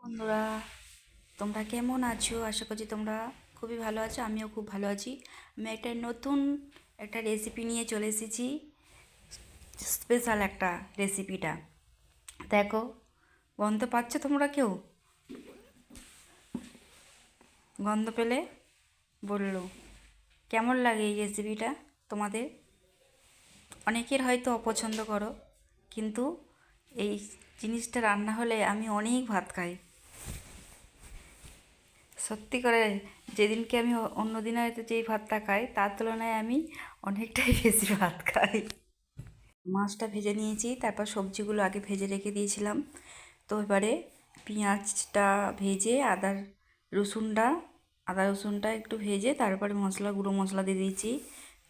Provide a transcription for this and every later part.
বন্ধুরা, তোমরা কেমন আছো? আশা করছি তোমরা খুবই ভালো আছো। আমিও খুব ভালো আছি। আমি নতুন একটা রেসিপি নিয়ে চলে এসেছি। স্পেশাল একটা রেসিপিটা দেখো। গন্ধ পাচ্ছ তোমরা কেউ? গন্ধ পেলে বললো কেমন লাগে এই রেসিপিটা তোমাদের? অনেকের হয়তো অপছন্দ করো, কিন্তু এই জিনিসটা রান্না হলে আমি অনেক ভাত খাই। সত্যি করে যেদিনকে আমি অন্য দিনে হয়তো যেই ভাতটা খাই তার তুলনায় আমি অনেকটাই বেশি ভাত খাই। মাছটা ভেজে নিয়েছি, তারপর সবজিগুলো আগে ভেজে রেখে দিয়েছিলাম। তো এবারে পেঁয়াজটা ভেজে আদা রসুনটা একটু ভেজে তারপরে গুঁড়ো মশলা দিয়ে দিয়েছি।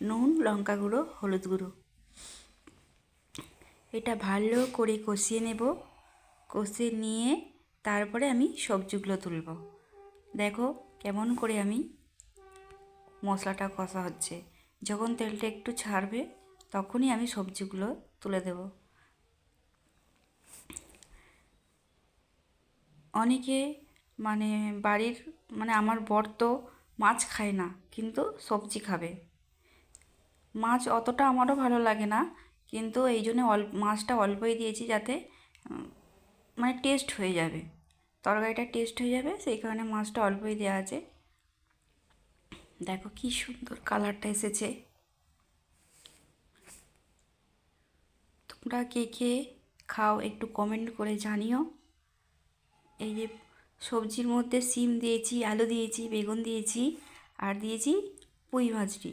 নুন, লঙ্কা গুঁড়ো, হলুদ গুঁড়ো। এটা ভালো করে কষিয়ে নেব। কষিয়ে নিয়ে তারপরে আমি সবজিগুলো তুলব। দেখো কেমন করে আমি মশলাটা কষা হচ্ছে। যখন তেলটা একটু ছাড়বে তখনই আমি সবজিগুলো তুলে দেব। অনেকে বাড়ির আমার বর তো মাছ খায় না, কিন্তু সবজি খাবে। মাছ অতটা আমারও ভালো লাগে না, কিন্তু এই জন্য মাছটা অল্পই দিয়েছি, যাতে টেস্ট হয়ে যাবে, তরকারিটা টেস্ট হয়ে যাবে, সেই কারণে মাছটা অল্পই দেওয়া আছে। দেখো কি সুন্দর কালারটা এসেছে। তোমরা কে কে খাও একটু কমেন্ট করে জানিও। এই যে সবজির মধ্যে সিম দিয়েছি, আলু দিয়েছি, বেগুন দিয়েছি, আর দিয়েছি পুঁই মাছটি।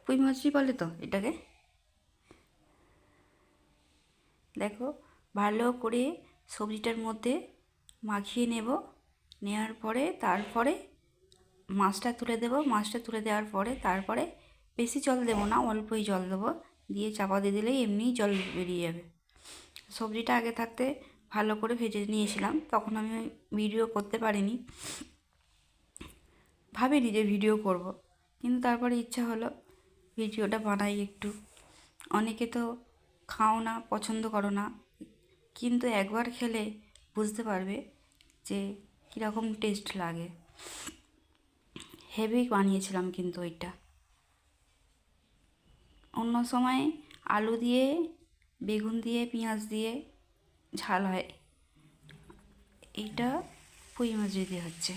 পুঁই মাছটি বলে তো এটাকে। দেখো ভালো করে সবজিটার মধ্যে মাখিয়ে নেব। নেওয়ার পরে তারপরে মাছটা তুলে দেব। মাছটা তুলে দেওয়ার পরে তারপরে বেশি জল দেবো না, অল্পই জল দেবো। দিয়ে চাপা দিয়ে দিলেই এমনিই জল বেরিয়ে যাবে। সবজিটা আগে থাকতে ভালো করে ভেজে নিয়েছিলাম, তখন আমি ভিডিও করতে পারিনি, ভাবিনি যে ভিডিও করব, কিন্তু তারপরে ইচ্ছা হলো ভিডিওটা বানাই একটু। অনেকে তো খাও না, পছন্দ করো না, কিন্তু একবার খেলে বুঝতে পারবে যে কীরকম টেস্ট লাগে। হেভি বানিয়েছিলাম কিন্তু এটা। অন্য সময় আলু দিয়ে, বেগুন দিয়ে, পেঁয়াজ দিয়ে ঝাল হয়, এইটা পুঁই মাছ দিয়ে হচ্ছে।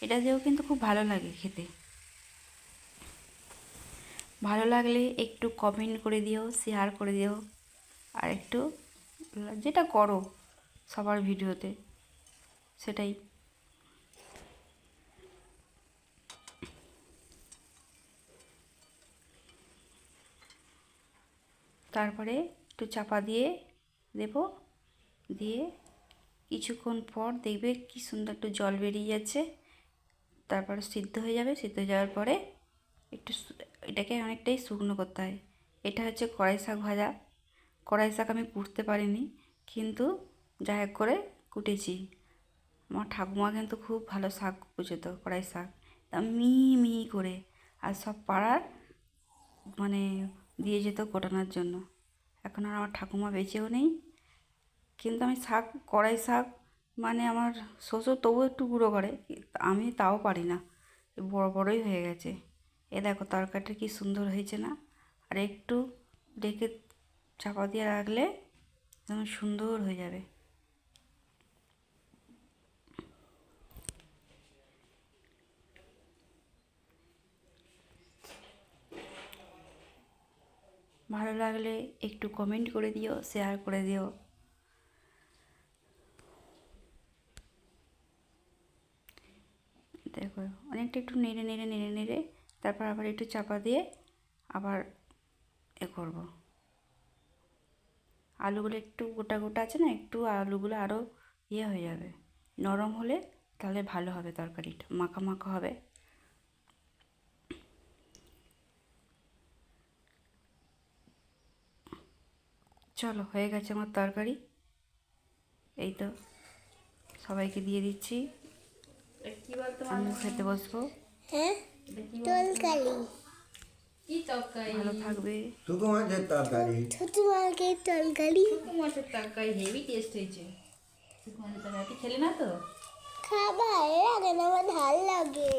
এটা দিয়েও কিন্তু খুব ভালো লাগে খেতে। ভালো লাগলে একটু কমেন্ট করে দিও, শেয়ার করে দিও, আর একটু যেটা করো সবার ভিডিওতে সেটাই। তারপরে একটু চাপা দিয়ে দেব। দিয়ে কিছুক্ষণ পর দেখবে কি সুন্দর একটু জল বেরিয়ে যাচ্ছে। তারপরে সিদ্ধ হয়ে যাবে। সিদ্ধ হয়ে যাওয়ার পরে একটু এটাকে অনেকটাই শুকনো করতে হয়। এটা হচ্ছে কড়াই শাক ভাজা। কড়াই শাক আমি কুটতে পারিনি, কিন্তু যা এক করে কুটেছি। আমার ঠাকুমা কিন্তু খুব ভালো শাক কুচেত, কড়াই শাক মিহি মিহি করে, আর সব পাড়ার দিয়ে যেত কোটানোর জন্য। এখন আর আমার ঠাকুমা বেঁচেও নেই, কিন্তু আমি কড়াই শাক আমার শ্বশুর তবুও একটু গুঁড়ো করে, আমি তাও পারি না, বড় বড়ই হয়ে গেছে। এ দেখো তরকারিটা কি সুন্দর হয়েছে না? আর একটু ডেকে চাপা দিয়ে রাখলে যেন সুন্দর হয়ে যাবে। ভালো লাগলে একটু কমেন্ট করে দিও, শেয়ার করে দিও। দেখো অনেকটা একটু নেড়ে নেড়ে নেড়ে নেড়ে তারপর আবার একটু চাপা দিয়ে আবার করব। আলুগুলো একটু গোটা গোটা আছে না, একটু আলুগুলো আরও হয়ে যাবে, নরম হলে তাহলে ভালো হবে, তরকারিটা মাখা মাখা হবে। চলো হয়ে গেছে আমার তরকারি। এই তো সবাইকে দিয়ে দিচ্ছি, আমিও খেতে বসবো। হ্যাঁ, তরকারি ভালো থাকবে। ছোট মাছের তরকারি, ছোট মাছের তরকারি মাছের তরকারি হেভি টেস্ট হয়েছে। শুকনো তরকারি খেলি না তো? খাবার লাগে না, আমার ঝাল লাগে।